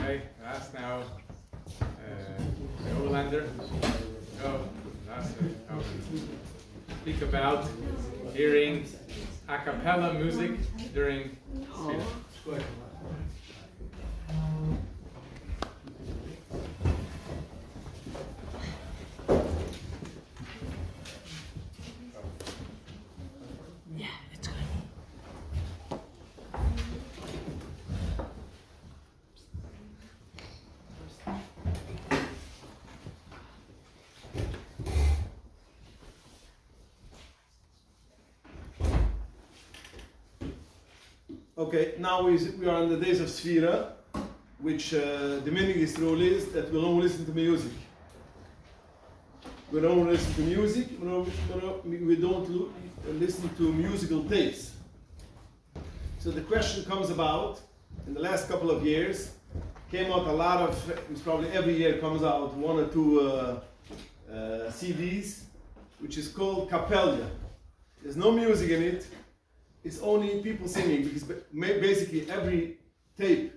Okay, that's now Aberlander. Oh, that's how we speak about hearing a cappella music during Sfirat. Okay, now we are in the days of Sfirat, which the meaning is rule is that we don't listen to music. We don't listen to music, we don't listen to musical tapes. So the question comes about, in the last couple of years, came out a lot of, it's probably every year comes out one or two CDs, which is called Capella. There's no music in it. It's only people singing, because basically every tape,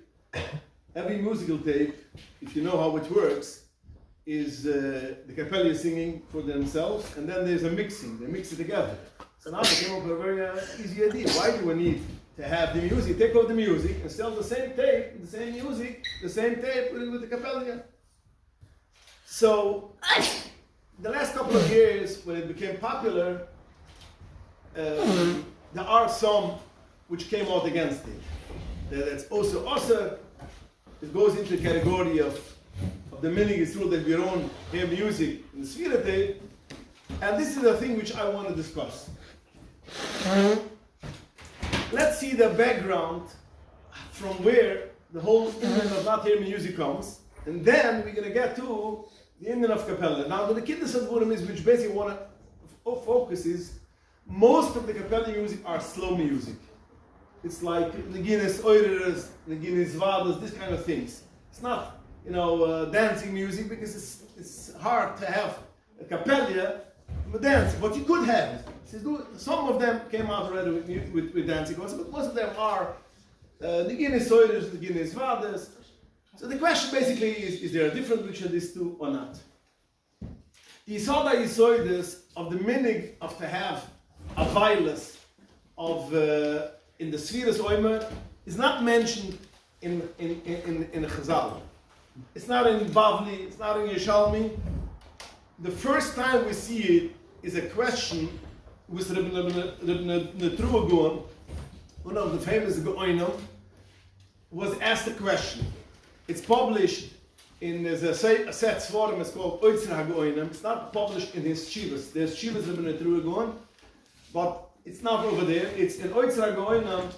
every musical tape, if you know how it works, is the capella singing for themselves, and then there's a mixing. They mix it together. So now they came up with a very easy idea. Why do we need to have the music? Take off the music and sell the same tape, the same music, the same tape with the capella. So the last couple of years, when it became popular, there are some which came out against it. That's also it goes into the category of the meaning is true that we don't hear music in the Sfirat tape, and this is the thing which I want to discuss. Let's see the background from where the whole Indian of not hearing music comes, and then we're going to get to the Indian of Capella. Now the Kindesandwurim is which basically want to focus is most of the capella music are slow music. It's like Neginis Oireres, Neginis Vadas, this kind of things. It's not, dancing music, because it's hard to have a capella with dance, but you could have it. Some of them came out already with dancing also, but most of them are Neginis Oireres, Neginis Vadas. So the question basically is there a difference between these two or not? The Yisoda Yisoides of the meaning of to have a violence of in the Sfiras Oimer is not mentioned in Chazal. It's not in Bavli, it's not in Yeshalmi. The first time we see it is a question with Reb Netruagon, one of the famous Go'onim, was asked a question. It's published in a set forum, it's called Oitzer HaGo'onim. It's not published in his Shivas. There's Shivas Reb Netruagon, but it's not over there. It's in Oitzer HaGo'onim.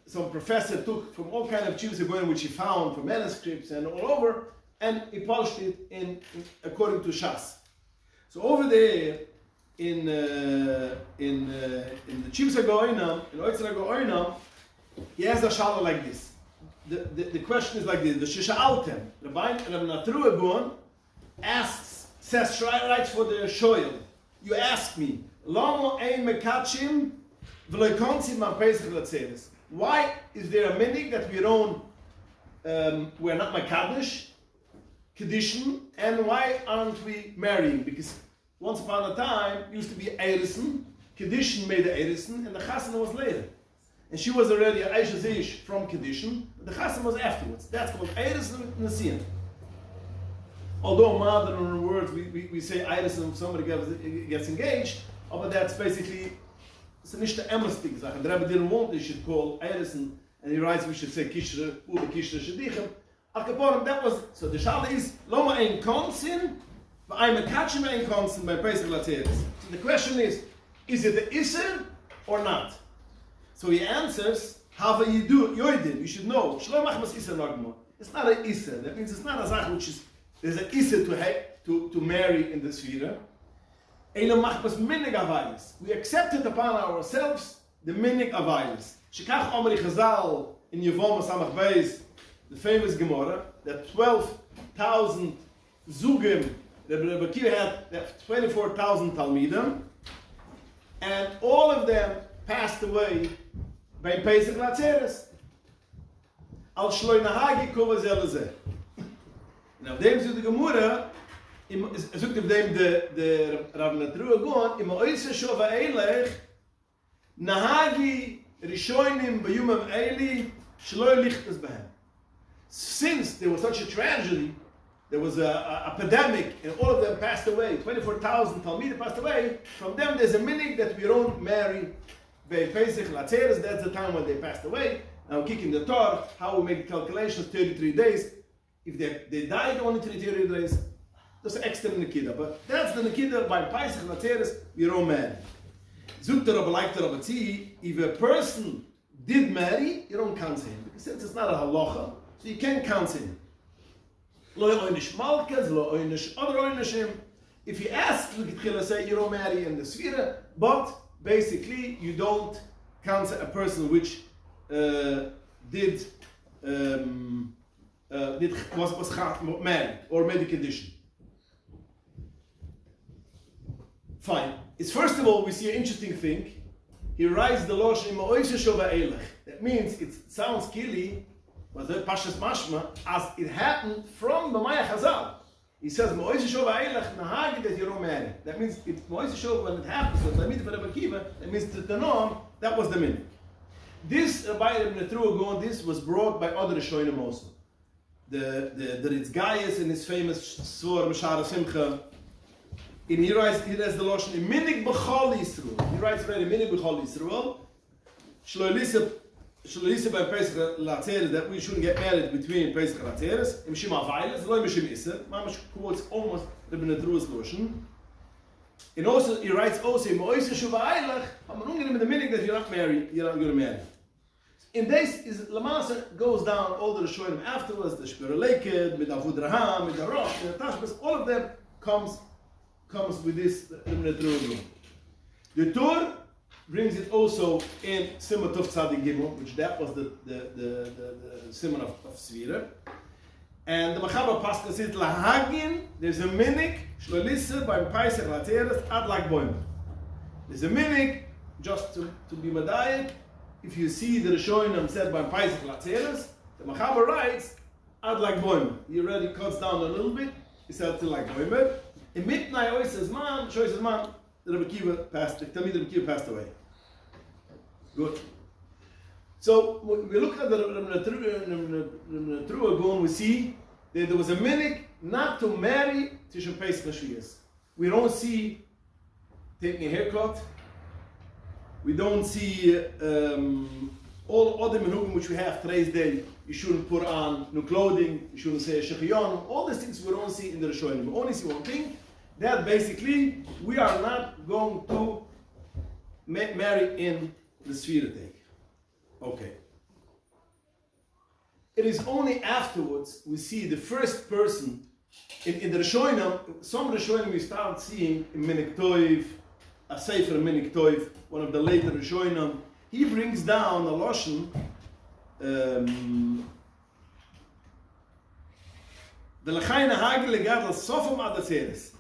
Some professor took from all kind of Shivas HaGo'onim which he found from manuscripts and all over, and he published it in according to Shas. So over there in the Shivas HaGo'onim, in Oitzer HaGo'onim, he has a shala like this. The question is like this: the Shisha'altem, Rabbi Natruagon writes for the Shoyel. You ask me, Lama ein mekachim v'lo konsim ma Pesach l'tzeres. Why is there a meaning that we're not mekadosh, kedushin, and why aren't we marrying? Because once upon a time used to be eirisen, kedushin made the eirisen, and the chassan was later. And she was already a Aisha Zeish from Kedushin, but the Chassan was afterwards. That's called Iris and Nasiyan. Although modern words we say Iris and somebody gets engaged, but that's basically it's nicht the emmerstig Sache. The Rebbe didn't want they should call Iris, and he writes we should say Kishre, Ula Kishre Shedichem. Akaponim, that was, so the Shala is Loma ein konsin, but I'm a kachim ein konsin by Pesach Lateris. So the question is it the Isser or not? So he answers, Hava Yidu, Yoidin, you should know, Shalom Achmas Isser Nagmo. It's not an Isser, that means it's not a Zach which is, there's an Isser to marry in the Sfira. Eila Machmas Minig Avayis. We accepted upon ourselves the Minig Avayis. Shekach Omri Chazal in Yevom Samach Beis, the famous Gemara, that 12,000 Zugim, the Rebbe Kiva had 24,000 Talmidim, and all of them passed away by Pesach Latzeres. al shloi nahagi kova zeleze. Now, dem zu de Gemura, zoekt op dem de Rav Natruah Gon, im oise shova eilech, nahagi rishonim bayumam eili, shloi lichtas behem. Since there was such a tragedy, there was an epidemic, and all of them passed away. 24,000 Talmidim passed away. From them, there's a minhag that we don't marry. Bei Pesach Latzeres, that's the time when they passed away. Now, kicking the Torah, how we make the calculations, 33 days. If they died only 33 days, that's extra Nikida. But that's the Nikida by Pesach Latzeres, we don't marry. Zut der Rabbi like the Rabbi Tzvi, if a person did marry, you don't count him. Because since it's not a halacha, so you can't count him. Lo oynish malkas, lo oynish other oynishim. If you ask, say you don't marry in the Sphira, but basically you don't count a person which was married or made a condition. Fine. It's first of all we see an interesting thing. He writes the Lashon im oise shova eilech. That means it sounds killy. Was it Pashas Mashma, as it happened from the Maya Chazal. He says, Moise Shova Eilach Nahagi that you don't marry. That means it's Moise Shova when it happens, the Bitva Kiva, that means the Noam, that was the minute. This by Ibn Natruah, this was brought by other Rishonim also. The Ritzgayas in his famous Svor Mashara Simcha. And he writes the Lashon in Minig B'chol Yisrael. He writes already Minig B'chol Yisrael. Shloisa by Pesach Latzeres that we shouldn't get married between Pesach and Latzeres. Mishim Avayles, Lo Mishim Isser. Mamash quotes almost Ibn Natruah's Lashon. And also he writes also in Moise Shuva Eilach, I'm not going to the minute that you're not married, you're not going to marry. In this is Lamasa goes down all the Rishonim afterwards, the Sphira Leked, with Avud Raham, with the Rosh, the Tashbas, all of them comes with this Ibn Natruah. The Torah brings it also in Simon Tov Tzadik Gimel, which that was the Simon of Sphira. And the Machaber Pascha says, Lahagin, there's a minhag, Shlolisa by Pesach Latzeres, ad lag boim. There's a minhag, just to be Madayik, if you see the Rishonim said by Pesach Latzeres, the Machaber writes, ad lag boim. He already cuts down a little bit, he said to lag boim. In Mitnai Oises Man, Shoises Man, the Rebbe Kiva passed away. Good. So we look at the Natruah Gon, we see that there was a minhag not to marry Tisha Pesach Shvius. We don't see taking a haircut. We don't see all other minhagim which we have today's day. You shouldn't put on new clothing. You shouldn't say a shechion. All these things we don't see in the Rishonim. We only see one thing. That basically we are not going to marry in the Sphira take. Okay. It is only afterwards we see the first person in the Rishonim. Some Rishonim we start seeing in Minik Toiv, a Sefer Minik Toiv, one of the later Rishonim. He brings down a Lashon. The L'chayna Hagel Legad L'Sofam Adatzeres.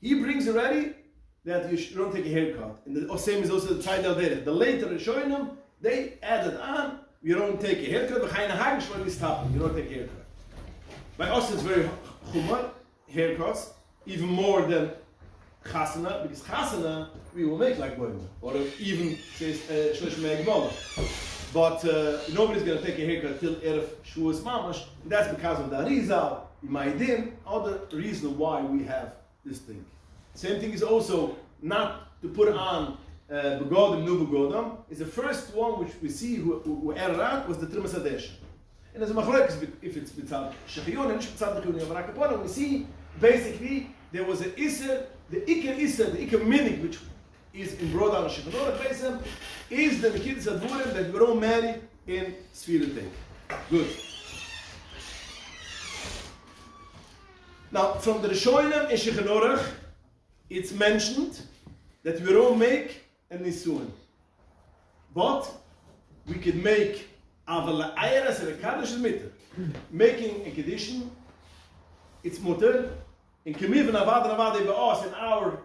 He brings already that you don't take a haircut. And the same is also the Tzai Del Derech. The later Rishonim, they added on, you don't take a haircut. The L'chayna Hagel Shloim is stopping. You don't take a haircut. By us it's very chumar, haircuts, even more than chasana, because chasana we will make like boim, or even says shlosh me'egmola. But nobody's going to take a haircut till Erev Shavuos Mamash. And that's because of the Arizal, Imaidim, other reason why we have this thing. Same thing is also not to put on begodim, nu begodim. Is the first one which we see who added on was the Trimas Adesh. And as a machlokes, if it's B'tzad Shechion and B'tzad B'chunim Avrakapon, we see basically there was an Isser, the Iker Isser, the Iker Minig, which is in broad on Shechanor Pesach, is the Mekidus Advurim that we don't marry in Sphira take. Good. Now, from the Rishonim in Shechanor, it's mentioned that we don't make a Nisuin. But we could make Aval as a Kaddish Mitter. Making a condition, it's mutter. In Kemiv and Avad Ba'as, in our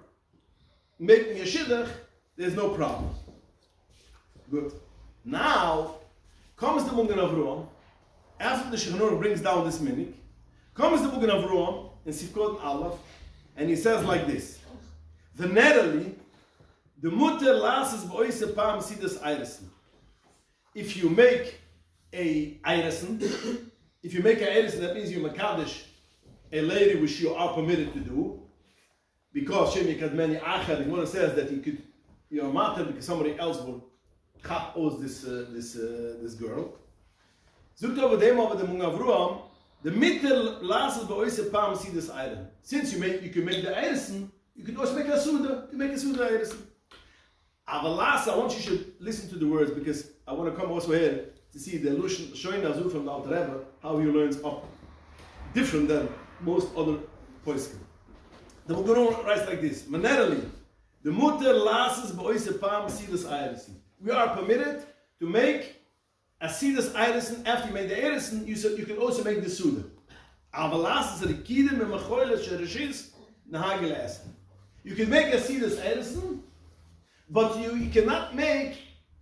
making a Shidduch, there's no problem. Good. Now comes the Mungan Avruam, after the Shechanur brings down this minik, comes the book in Avroam, in Sifkot Aleph, and he says like this, Venerally, the mutter lasses boise pam sidas eiresen. If you make a eiresen, that means you makadosh a lady which you are permitted to do, because Shemi Kadmeni Achad, the Gemara says that you're matter because somebody else will owes this girl. Zukt over dem over the Mungavruam, the mittel lasses boise pam sidas eiresen. Since you can make the eiresen, you can also make a suda. You make a suda eiresen. Avalasa, I want you should listen to the words because I want to come also here to see the illusion showing Azul from the Alter Rebbe how he learns up different than most other poskim. The Mugaron writes like this: Manerally, the mutter lasses boise pam sidas eiresen. We are permitted to make a sidas eiresen after you made the eiresen. You can also make the suda. Avalasa is the kidem and machoyle shereshis nahagel essen. You can make a sidas eiresen, but you cannot make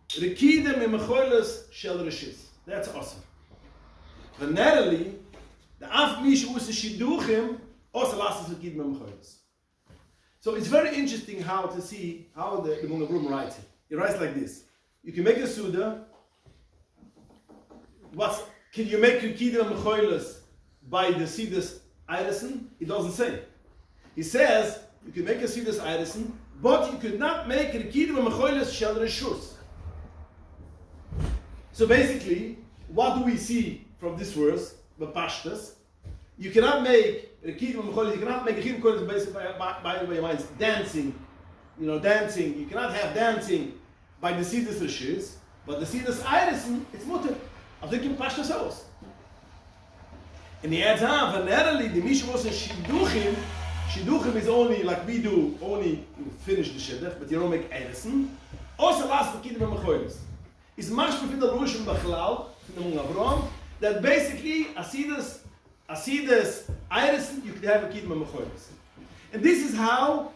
rekidem and machoyles shel reshis. That's awesome. Venerally, the af mish us shiduchim also lasses rekidem and machoyles. So it's very interesting how to see how the Mungavrum writes it. He writes like this: you can make a suda. Can you make rekidem and machoyles by the sidas eiresen? He doesn't say. He says you can make a sidas eiresen, but you could not make rekidem and machoyles shel reshus. So basically, what do we see from this verse? The pashtas. You cannot make rekidem and machoyles. You cannot make rekidem and machoyles basically by your minds dancing. Dancing. You cannot have dancing by the sidas reshus, but the sidas eiresen, it's mutter. I think in pashtas aus. And he adds on, venerally, the Mishnah was in Shidduchim. Shidduchim is only like we do, only finish the shidduch, but you don't make eiresen. Also last rekidem and machoyles. Is mashma from the Rosh and Bachlal, from the Mungavrom, that basically asidas eiresen, you could have a rekidem and machoyles. And this is how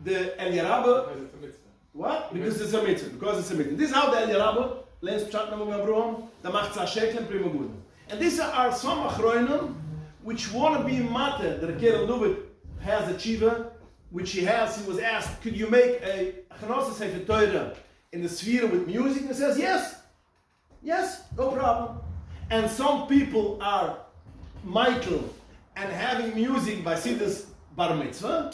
the Eliyarabba. What? Because it's a mitzvah. This is how the Eliyarabba learns pshat na Mungavrom. The macht shekel and prima gudem. And these are some achronim which want to be matter. The Reker Lubit has a tshiva, which he was asked, could you make a Chanosa Sefer Torah in the Sphira with music? And he says, yes, no problem. And some people are Michael and having music by Siddhas Bar Mitzvah,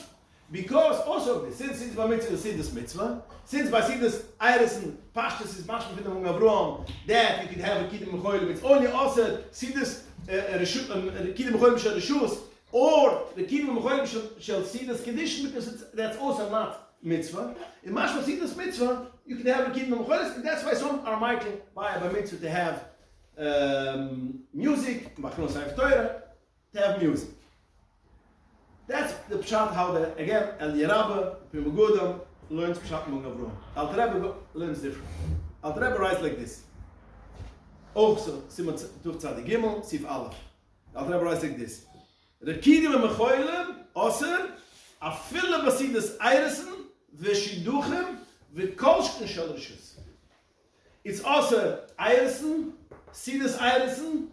because also since Bar Mitzvah is Siddhas Mitzvah, since by Siddhas Eiresen, Pashtas is Mashma Fiddam Mungavrom, that you could have a Kidem Mechoylim, it's only also Siddhas Kidem Mechoylim Shel Reshus, or the Kidem Mechoylim Shel Siddhas Kedishim, because that's also not Mitzvah. In Mashma Siddhas Mitzvah, you can have a Kidem Mechoylim, and that's why some are Michael by Mitzvah to have music, Machnos Haif Torah, to have music. That's the pshat how again Eliyarabba, Prima Gudem, learns pshat Mungavrom. Alter Rebbe learns different. Alter Rebbe writes like this. Also, Simon Tuf Tzadi Gimel, Sif Aleph. Alter Rebbe writes like this. Rekidem and Mechoylim, Oser, Afille Basidas Eiresen, Veshiduchem, Vekolshken Shel Reshus. It's also Eiresen, Sidas Eiresen,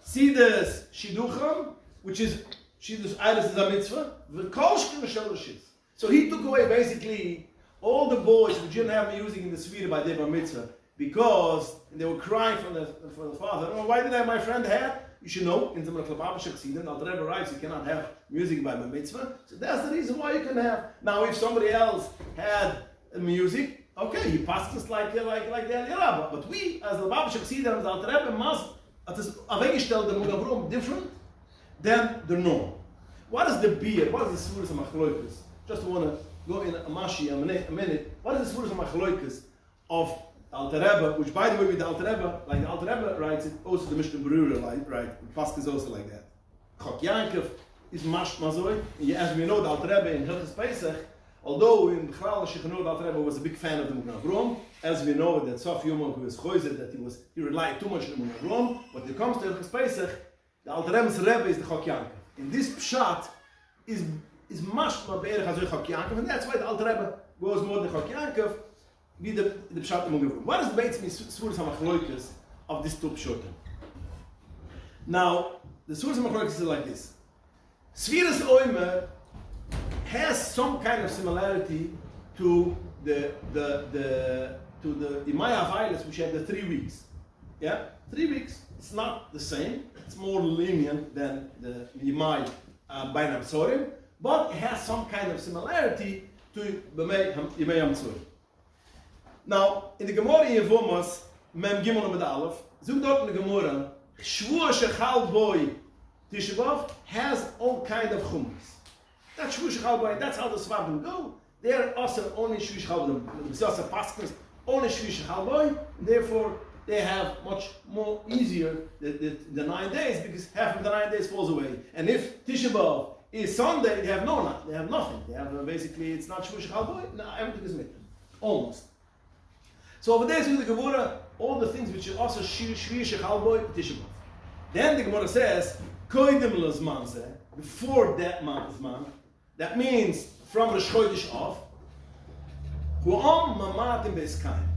Sidas Shiduchem, which is Sidas Eiresen is a mitzvah, Vekolshken Shel Reshus. So he took away basically all the boys who didn't have music in the Sphira by their bar mitzvah because they were crying from the father. Oh, why did my friend have? You should know, in the Chacham Alter Rebbe writes you cannot have music by bar mitzvah. So that's the reason why you can have. Now, if somebody else had music, okay, he passed us like the Eliyarabba. But we, as the Babasha Chassidim, the Alter Rebbe must aveggestellt the Mungavrom different than the norm. What is the beer? What is the Suras of Machloikus? Just want to go in a minute. What is the Suras of Machloikus of Alter Rebbe, which by the way with the Alter Rebbe, like the Alter Rebbe writes it, also the Mishnah Berurah, right? Pask is also like that. Chok Yankov is Mash Mazoy. As we know, the Alter Rebbe in Hilchos Pesach, although in Chral Shechanur the Alter Rebbe was a big fan of the Mungavrom, as we know that Sof Yomon who was choizer that he relied too much on the Mungavrom, but when it comes to Hilchos Pesach, the Alter Rebbe's Rebbe is the Chok Yankov. In this pshat is mashma be'erech hazoy Chok Yankov, and that's why the Alter Rebbe goes more than Chok Yankov, be the pshat Mungavrom. What is the Beitz Suras HaMachloikus of this two pshotim? Now, the source of Machlokes is like this. Sfiras Oimer has some kind of similarity to the Maya Violets, which have the 3 weeks. Yeah? 3 weeks. It's not the same. It's more lenient than the Yimai Bainam Sorim, but it has some kind of similarity to Yimei Hamtzorim. Now, in the Gemara in Yevamos, Mem Gimel Amud Aleph, zoek dort in the Gemara, Shvuah Shechal Boy Tisha B'Av has all kind of chumras. That Shvuah Shechal Boy, that's how the Svardim go. They are also only Shvuah Shechal Boy. The Sasa Paskins only Shvuah Shechal Boy, and therefore they have much more easier the 9 days, because half of the 9 days falls away. And if Tisha B'Av is Sunday, they have nothing. They have basically, it's not Shvuah Shechal Boy, no, everything is mitten. Almost. So over there is in the Gemara, all the things which are also Shvuah Shechal Boy, Tisha B'Av. Then the Gemara says, Koidim Lazman Zeh, before that month, that means from Rosh Chodesh off, Hu'am Mamatim Be'eskayim.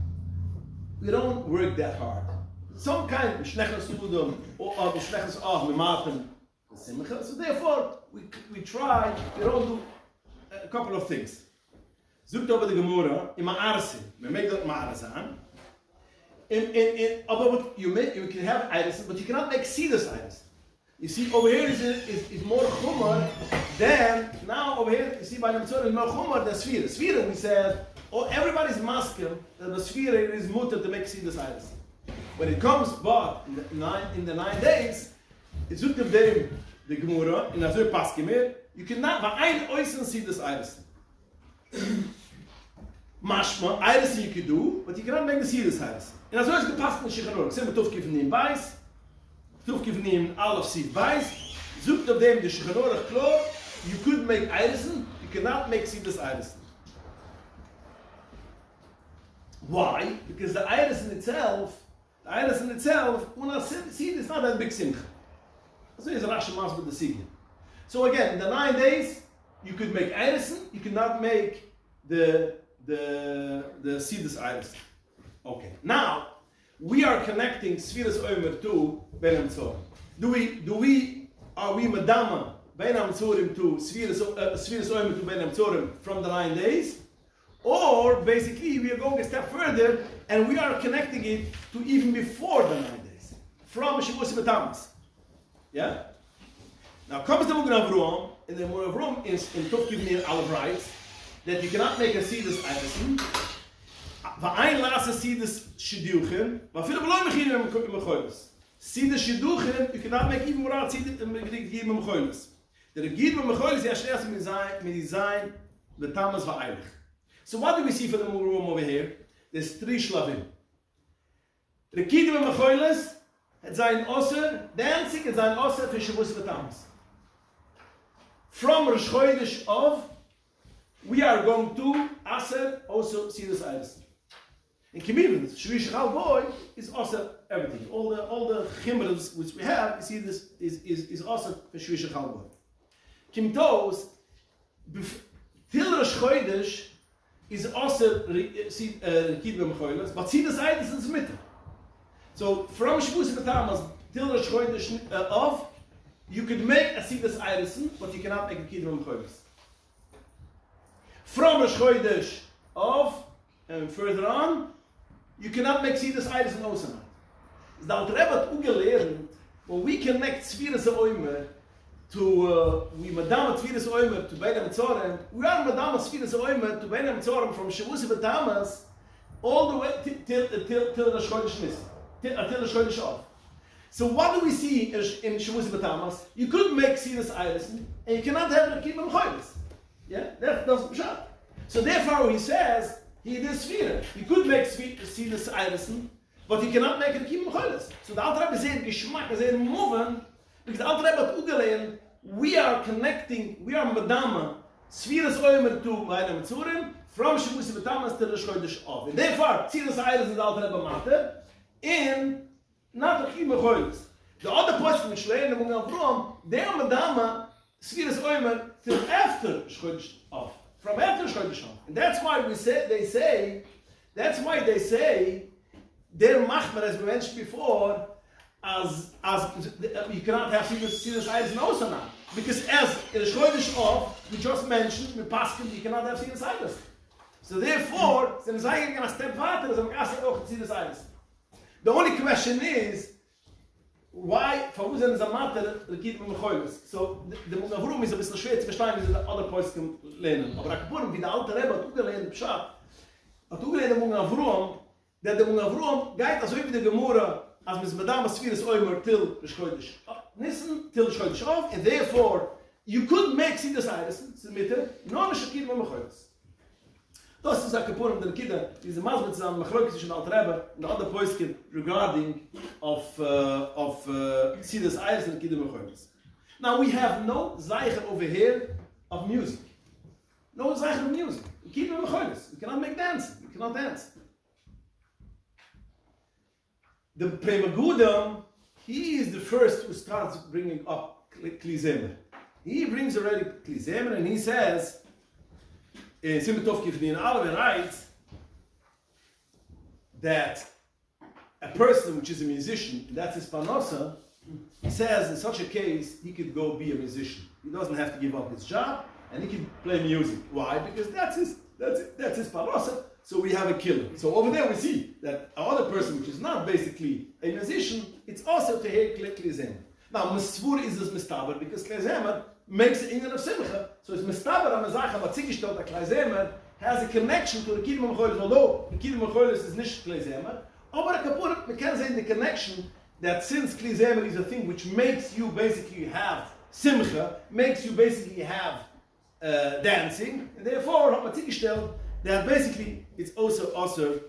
We don't work that hard. Some kind of Shnechas Udom or Shnechas of Mamatim. So therefore, we try, we don't do a couple of things. Zoekt over the Gemara, in Ma'arsin, we make that Ma'arsan. You can have irises, but you cannot make seedless irises. You see, over here is more chumar than, now over here, you see by the Mitzvah is more chumar than Sphira. Sphira, we said, everybody's masking that the Sphira is mutter to make seedless irises. When it comes but in the 9 days, it's zoekt of them, the Gemara, in Azur Paskimir, you cannot, va'ayin oisen seedless irises. Mashma, irises you could do, but you cannot make the seedless irises. In Azur is gepasst in Shichanor, same with Tufkif Nim Bais, Tufkif Nim Aleph Seed Bais, zoekt of them the Shichanor Klor, you could make irisen, you cannot make seedless irisen. Why? Because the irisen itself, when I seed is not that big simcha. So it's Rashi Mas with the seed. So again, in the 9 days, you could make irisen, you cannot make the seedless irisen. Okay. Now we are connecting Sfiras Omer to Ben Hamtzorim. Are we Madama Ben Hamtzorim to Sfiras Omer to Ben Hamtzorim from the 9 days? Or basically we are going a step further and we are connecting it to even before the 9 days. From Shivos Batamas. Yeah? Now comes the Mugan Avrom, and the Mugan Avrom is in Tufkiv Nir Aleph writes that you cannot make a seedless irisen. Va'ayin la'asa seedless shiduchen, va'afilu v'lo mechiyim m'choyles. Seedless shiduchen, you cannot make even without seedless m'choyles. The regid m'choyles yashleas midizayin v'tamas va'aylich. So what do we see for the Mugurum over here? There's 3 shlavim. Regid m'choyles, het zijn oser, dancing, het zijn oser for Shavuos v'tamas. From Rosh Chodesh of, we are going to Aser also seedless irisen. In Kimivin, Shvuah Shechal Boy is also everything. All the chimras which we have, you see this is also for Shvuah Shechal Boy. Kimtos, till Rosh Chodesh is also Rekid B'Mechoyles, but seedless irisen is mitter. So from Shavuos Batamas till Rosh Chodesh of, you could make a seedless irisen, but you cannot make a Rekid B'Mechoyles. From Rosh Chodesh of, and further on, you cannot make seedless irisen also not. The Alter Rebbe hat ugelernt, when we connect Sfiras Oimer to, we Madama Sfiras Oimer to Bein HaMetzorim, we are Madama Sfiras Oimer to Bein HaMetzorim from Shavuos Batamas all the way till Rosh Chodesh Nisan, till Rosh Chodesh of. So what do we see in Shavuos Batamas? You could make seedless irisen, and you cannot have Rekid B'Mechoyles. Yeah, that's Pshat. So therefore he says, he did Sphira. He could make seedless irisen, but he cannot make it Rekid B'Mechoyles. So the Alter Rebbe is saying, Geschmack is saying, moving, because the Alter Rebbe hat ugelernt, we are connecting, we are Madama, Sfiras Oimer to Bein HaMetzorim, from Shavuos Batamas to Rosh Chodesh of. And therefore, seedless irisen the Alter Rebbe matter, in not Rekid B'Mechoyles. The other person which learn the Mugan Avrom, they are Madama, Sfiras Oimer till after Chodesh of, from after Chodesh of, and that's why they say, their machmer, as we mentioned before, as you cannot have Sidus Eires and also not. Because as in the Chodesh of, we just mentioned, in Paskin, you cannot have Sidus Eires. So therefore, the only question is, why, for who is a matter, the kid with Mechoilis? So the Mugavrum is a bisschen schwer zu verstehen, wie the other points can lernen. Aber Akapurim, wie der alte Rebbe hat ugelernt, Pshat, hat ugelernt der Mugavrum, der Mugavrum geht also wie der Gemura, als mis Madame Sfiris Oimer till the Chodesh Nissen, till the Chodesh Av, and therefore, you could make Sidus Eires, in the middle, no the kid with Mechoilis. Das ist Akapurim, der Kinder, diese Masbet zusammen, Machloikis zwischen Alter Rebbe and the other points regarding of Sidus Eires and Kidder Mechoilis. Now we have no Zeicher over here of music. No Zeicher of music. Kidder Mechoilis. We cannot make dance. We cannot dance. The Premagudam, he is the first who starts bringing up Klizemer. He brings already Klizemer and he says, Simetov Kifni and Alve writes that a person which is a musician, that's his panosa, he says in such a case he could go be a musician. He doesn't have to give up his job and he can play music. Why? Because that's his panosa. So we have a killer. So over there we see that another person which is not basically a musician, it's also to hear Klizemer. Now Mesvur is this Mistaber because Klizemer makes the Indian of Simcha. So it's Mistaber on the Zacha, but Zigishtot, that Klizemer has a connection to the Kiddim Mechoilis, although the Kiddim Mechoilis is nicht Klizemer. Aber Kapur, we can say the connection that since Klizemer is a thing which makes you basically have Simcha, makes you basically have dancing, and therefore, that basically it's also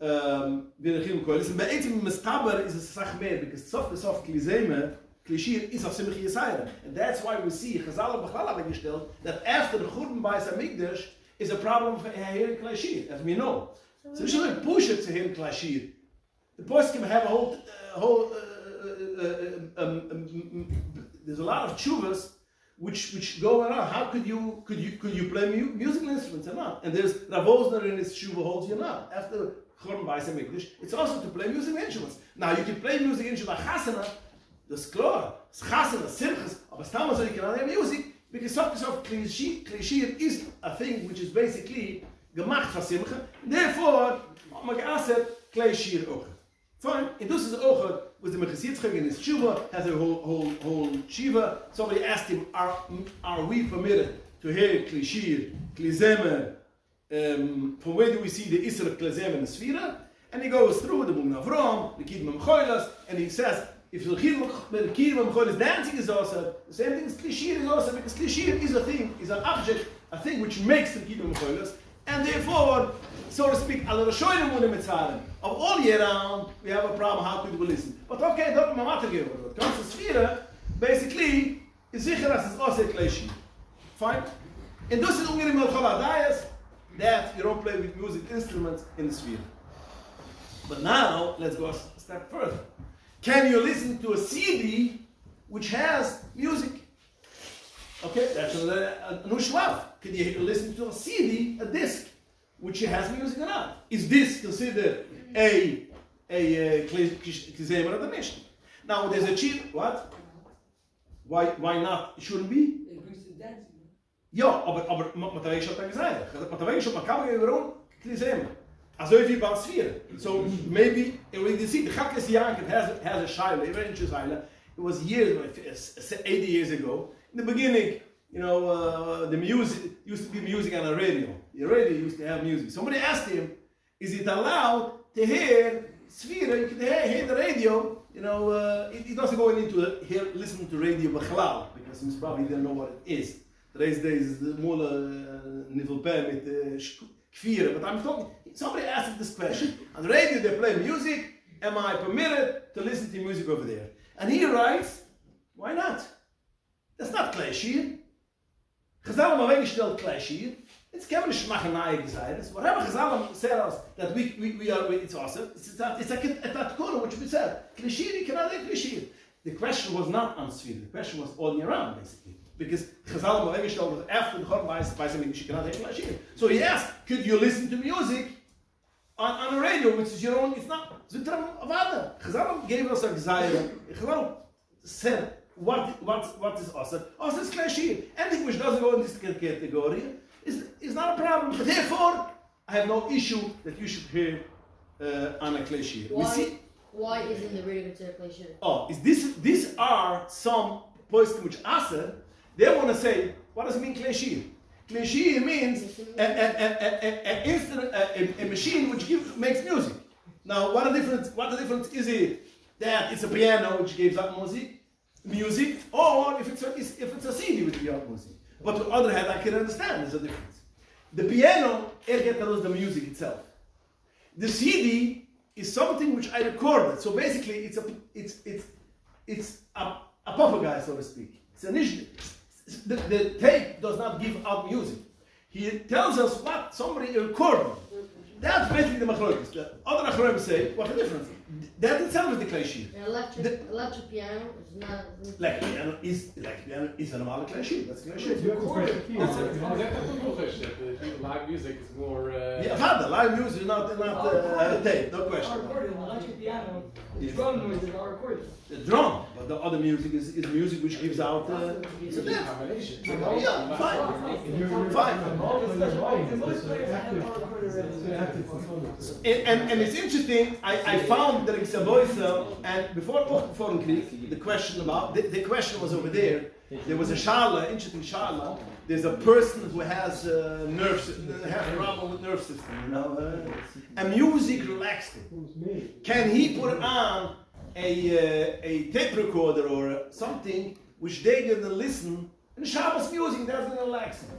Virachim Koilis. And Be'etim Mistaber is a Sach Mehr, because soft Klizemer, Klishir is of Simcha Yisayra. And that's why we see Chazal B'chlal gestellt that after the Churban Bayis HaMikdash is a problem for hearing Klishir, as we know. So we should push it to hear Klishir. The poskim have a whole there's a lot of tshuvas which go around. How could you play musical instruments or not? And there's Rav Osner in his tshuva holds you not. After Churban Bayis HaMikdash, it's also to play musical instruments. Now you can play music instruments like Chasana. Das klar, es Chasana, Simchas, aber Stama so you cannot have music because of Klishir is a thing which is basically gemacht for Simcha. Therefore, man geaset Klishir auch. Fine. And this is auch with the Mechasitzchag in his tshuva has a whole shiva. Somebody asked him, are we permitted to hear Klishir, Klizemer? From where do we see the Isra Klizemer and the Sphira? And he goes through the Bung Avram, the Kiddim Mechoilis, and he says, if the Kiddim Mechoilis dancing is also, the same thing as Klishir is also, because Klishir is a thing, is an object, a thing which makes the Kiddim Mechoilis, and therefore, so to speak, of all year round, we have a problem, how could we listen? But okay, don't matter give it. When it comes to Sphira, basically, is sicher as it's also Klishir. Fine? And this is ungerim al that you don't play with music instruments in the Sphira. But now, let's go a step further. Can you listen to a CD which has music? Okay, that's a nushvav. Can you listen to a CD, a disc, which has music or not? Is this considered a klizemer or not? Now there's a cheat. What? Why not? It shouldn't be. It brings to dancing. Ja, aber Matavei schon gesagt. Matavei schon makam gegrond klizemer. Also if you about Sphira. So maybe when you see the Chakles Yankiv has a shaila, a very interesting shaila. It was years, 80 years ago. In the beginning, you know, the music used to be music on the radio. The radio used to have music. Somebody asked him, is it allowed to hear Sphira? You can hear the radio. You know, he doesn't go into listening to radio b'chalal because he probably didn't know what it is. Today's days is the more nivelpeh with kfira. But I'm talking. Somebody asked this question. On the radio they play music. Am I permitted to listen to music over there? And he writes, why not? That's not Kleshir. Chazal haben weggestellt Kleshir. It's kein Schmachenei gesagt. Whatever Chazal said us that we are, it's awesome. It's like a tatkuna, which we said. Kleshir, you cannot have Kleshir. The question was not on Sphira. The question was all year round, basically. Because Chazal haben weggestellt was after the Chorban by something you cannot have Kleshir. So he asked, could you listen to music on a radio, which is your own, it's not. Avada. Chazal gave us a gzaira. Chazal said what is asr. Asr is klashir. Anything which doesn't go in this category is not a problem. But therefore, I have no issue that you should hear on a klashir. Why isn't the radio considered klashir? Oh, these are some poskim which asr. They want to say, what does it mean klashir? Klashir means a machine which makes music. Now, what the difference is it that it's a piano which gives out music, or if it's a CD which gives out music. But on the other hand, I can understand there's a difference. The piano, the music itself. The CD is something which I recorded. So basically, it's a papagay, so to speak. It's an issue. The tape does not give out music. He tells us what somebody recorded. That's basically the machlokes. The other achronim say, what's the difference? That itself is the klashir. Electric piano is not. Like piano is a normal klashir. That's klashir. Live music is more. Yeah, live music is not tape. No question. Electric piano. Drum noises are recorded. The drum, but the other music is music which gives out. It's a dance. Yeah, fine. And it's interesting. I found that it's a voice, and before the question was over there. There was a shala, interesting shala. There's a person who has a problem with nerve system. And music relaxed him. Can he put on a tape recorder or something which they're gonna listen? And Shabbos music, that's gonna relax him.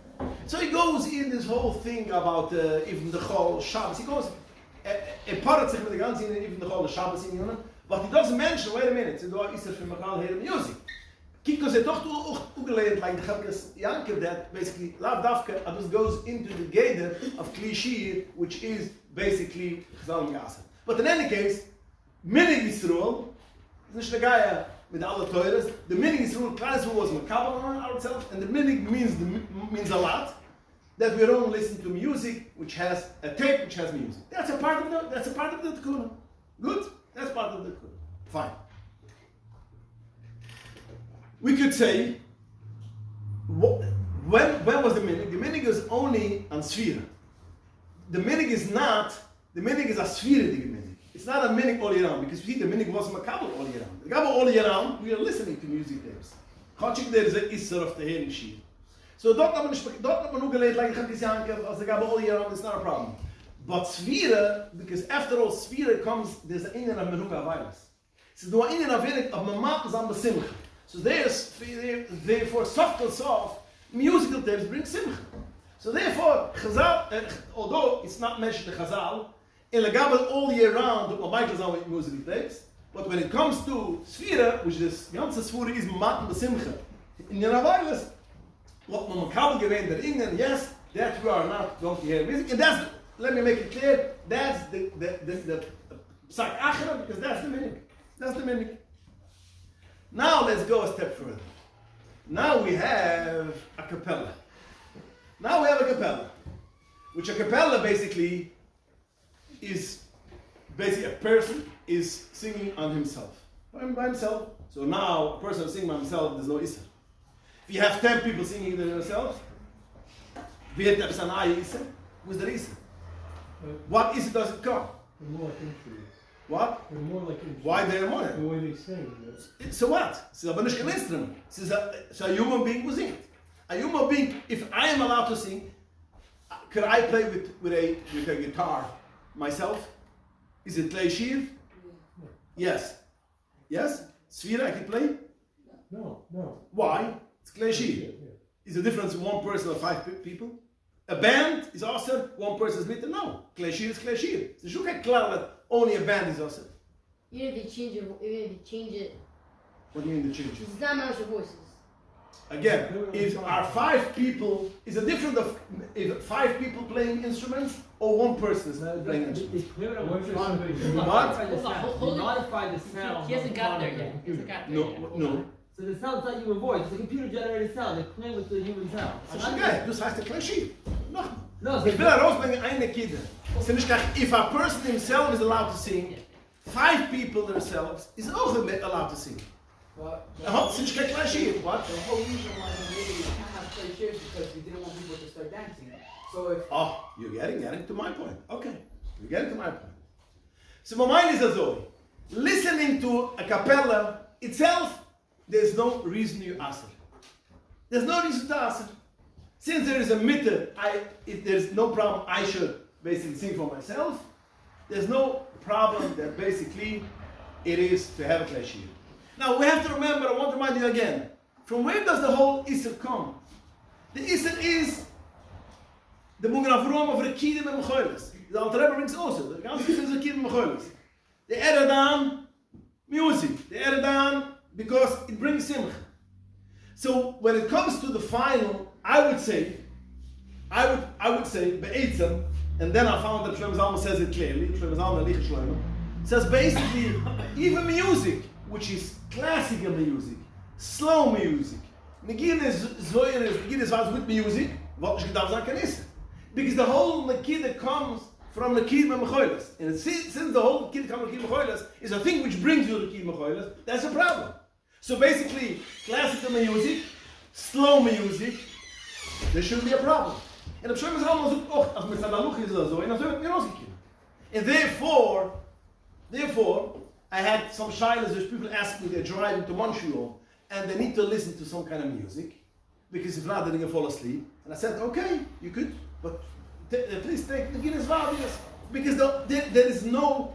So he goes in this whole thing about even the whole Shabbos. He goes a part of the ganze even the whole Shabbos in Yonah, but he doesn't mention. Wait a minute. So do is for Makal here music. Kikos het toch toegeleid like the Chavkas Yanker that basically Lav Dafka this goes into the gather of klishir, which is basically Chazal Yasser. But in any case, Minig Yisroel, nicht the guy with all the Torahs. The Minig Yisroel, Klaus was Makabal on ourselves, and the Minig means a lot. That we don't listen to music which has a tape which has music. That's a part of the Tikkun. Good? That's part of the Tikkun. Fine. We could say, when was the minig? The minig is only on sphira. The minig is a sphira minig. It's not a minig all year round, because we see the minig was makabel all year round. The makabel all year round, we are listening to music tapes. Chachik there is a isser of the hearing shir. So dort not man ugeleit like Chavkas Yanker as the makabel all year round, it's not a problem. But sphira, because after all sphira comes, there's an inyan of menuga virus. So the inyan of mamat is on the simcha. So therefore, soft, musical tapes bring simcha. So therefore, Chazal, although it's not mentioned in Chazal, in Legabel all year round, the Michael's on with musical tapes, but when it comes to Sphira, which is ganze Sphira is Matan the Simcha, in Yonah what Makabel gewähnt der Ingen, yes, that we are not going to hear music, and that's, let me make it clear, that's the Psak Achra, because that's the meaning. That's the meaning. Now let's go a step further. Now we have a cappella. Which a cappella basically is a person is singing on himself. By himself. So now a person is singing by himself, there's no Isser. If you have 10 people singing to themselves, who's the Isser? What Isser does it come? What? They're more like instruments. Why they're more? The way they sing. So what? It's a instrument. It's a human being who sings. A human being, if I am allowed to sing, could I play with a guitar myself? Is it klashir? Yes. Yes? Sphira I can play? No. Why? It's klashir. Is the difference one person or 5 people? A band is awesome, one person is little. No. Klashir is klashir. So you can clear that only a band is awesome. Even if you change it. What do you mean the change? It's not match your voices. Again, if our 5 people, is a difference of if 5 people playing instruments or one person is playing instruments? It's clear that What? modify the sound. He hasn't got there yet. He hasn't got there yet. No. So the sound's not human voice. It's a computer generated sound. They play with the human sound. So okay, this has to klashir. No. No, Ich will herausbringen eine Kide. If a person himself is allowed to sing, 5 people themselves is also allowed to sing. But Since kein Klaschir, what? the whole reason why we made it, we can't have play shares because we didn't want people to start dancing. So if Oh, you're getting to my point. Okay, you're getting to my point. So my mind is also, listening to a cappella itself, there's no reason you ask it. There's no reason to ask it. Since there is a mitzvah, there's no problem I should basically sing for myself. There's no problem that basically it is to have a klashir. Now we have to remember, I want to remind you again, from where does the whole Isser come? The Isser is the Mungraf Rom of Rekidim and Mechoilis. The Alter Rebbe brings also, the ganze Isser is Rekidim and Mechoilis. They added on music, they added on because it brings simcha. So when it comes to the final, I would say, Be'etzem, and then I found that Shlomo Zalman says it clearly, Shlomo Zalman Lich Shlomo, says basically, even music, which is classical music, slow music, Negina is with music, what should I say? Because the whole Nekida comes from Nekid Mechoilis. And since the whole Nekid comes from Nekid Mechoilis is a thing which brings you to Nekid Mechoilis, that's a problem. So basically, classical music, slow music, there shouldn't be a problem. And the Shlomo Zalman says, oh, as Mitzadaluch is so, and and therefore, I had some shilas which people ask me, they're driving to Montreal, and they need to listen to some kind of music, because if not, they're going to fall asleep. And I said, okay, you could, but please take the Guinness Values, because there is no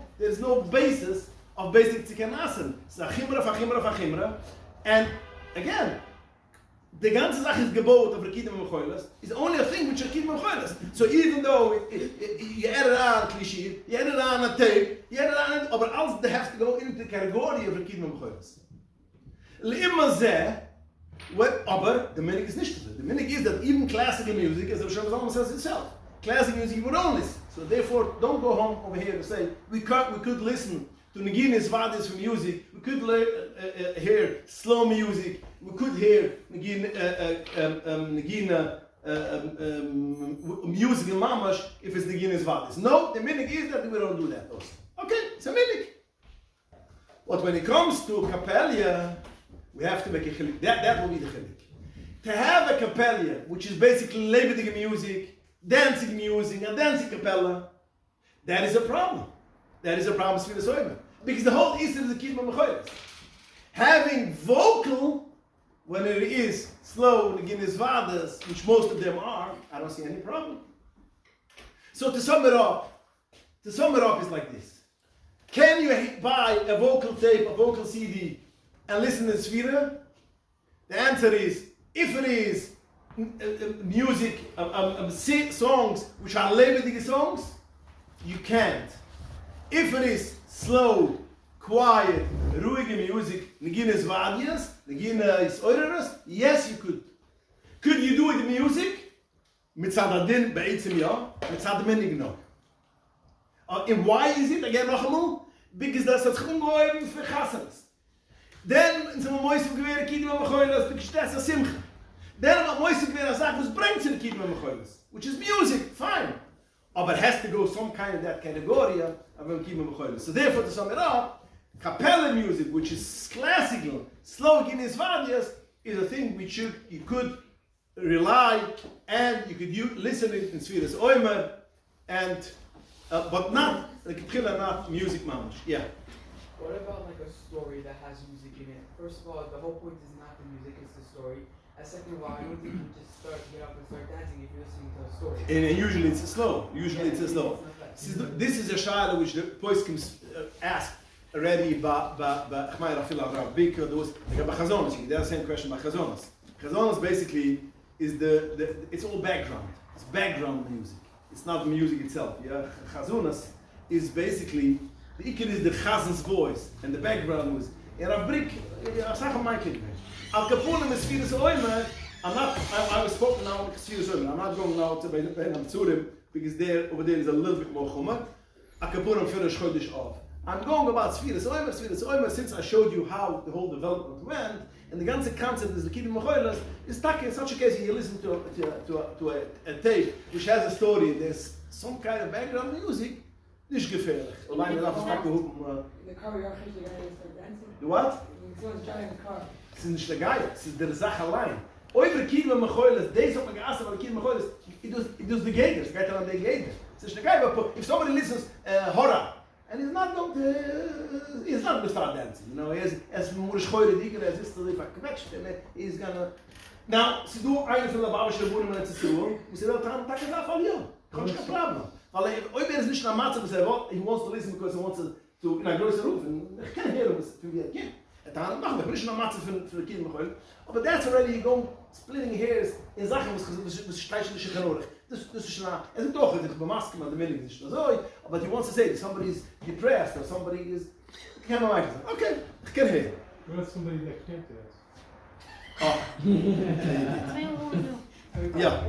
basis of basic tzikanasen. It's a chimra, and again, the ganze Sache is gebot of Rekidim and Mechoilis is only a thing which Rekidim and Mechoilis. So even though you added on klishir, you added on a tape, you added on, but alles they have to go into the category of Rekidim and Mechoilis. L'imma zeh, aber the meaning is nicht so. The meaning is that even classical music, as the Shlomo Zalman says itself, classical music you would only listen. So therefore, don't go home over here and say we could listen to Neginas Vadis for music. We could hear slow music. We could hear Negina music in Mamash if it's Neginas Vadis. No, the minig is that we don't do that also. Okay, it's a minig. But when it comes to Capella, we have to make a chilik. That will be the chilik. To have a Capella, which is basically lebendige music, dancing music, a dancing Capella, that is a problem. That is a problem for the Soimer. Because the whole Easter is the Kidma Mechoilis. Having vocal, when it is slow, Neginas Vadas, which most of them are, I don't see any problem. So to sum it up is like this. Can you buy a vocal tape, a vocal CD, and listen to Sphira? The answer is, if it is music, songs which are lebendige songs, you can't. If it is slow, quiet, ruhige music, Neginas Vadias, Neginas Eureres, yes you could. Could you do it in music? Mitzadadin be'etzim ya, mitzadamin no. And why is it, again noch einmal? Because that's a chunggoyim for chassanas. Then, in some moisim gewere Kidim HaMechoilas, because that's a simcha. Then, a moisim gewere Azach, was brings in Kidim HaMechoilas, which is music, fine. But it has to go some kind of that category of Kidim HaMechoilas. So therefore, to sum it up, Capella music, which is classical, slow Guinness Vadias, is a thing which you could rely and you could listen it in Sfiras Oimer, and but not music mamash. Yeah. what about like a story that has music in it? First of all, the whole point is not the music, it's the story. And second of all, I don't think you just get up and start dancing if you're listening to a story. And usually it's slow. This is a shayla which the poskim asked already by Chmai Rafil Avraham Bika. There was like a Chazonos. They're the same question by Chazonos. Chazonos basically is it's all background. It's background music. It's not the music itself. Yeah, Chazonos is basically the ikon is the Chazan's voice and the background music. And Rav Brik, Al Kapunim is Sfiras Oimer. I was spoken now with Sfiras Oimer. I'm not going now to Bein Hamtzurim because over there is a little bit more Chumah. Al Kapunim finish Chodesh off. I'm going about Sfiras since I showed you how the whole development went, and the ganze concept is the Kiddim Mechoilas, is stuck in such a case you listen to a tape which has a story, there's some kind of background music, nicht gefährlich. Allein wir lassen stark gehupen. The car, you're actually going to start dancing. Du what? Someone's driving the car. Es ist nicht der Geier, es ist der Sache allein. Oiver Kiddim Mechoilas, des hat man geasst, aber Kiddim Mechoilas, it does the Gator, es geht an the Gator. Es ist nicht der Geier, but if somebody listens horror, and he's not going to start dancing, you know, as Murish Choyre Diker, as is to live a kvetched, and he's gonna... Now, se du eine von der Babische Wohnen mit der Zittur, muss er dann tak es auf all ja. Kein Problem. Weil er ist nicht nach Matze, he wants to listen because he wants to in a größer Ruf, und ich kann hören, was für wie er kennt. Dann machen wir nicht nach Matze für die Kinder, aber that's already going splitting hairs in Sachen, was streichliche Chanorik. Das ist schon, es ist doch, ich bemaske mal, der Meaning ist nicht so, but he wants to say that somebody is depressed or somebody is, ich kann mal sagen, okay, ich kann hören. What if somebody that can't dance? Oh. Ja.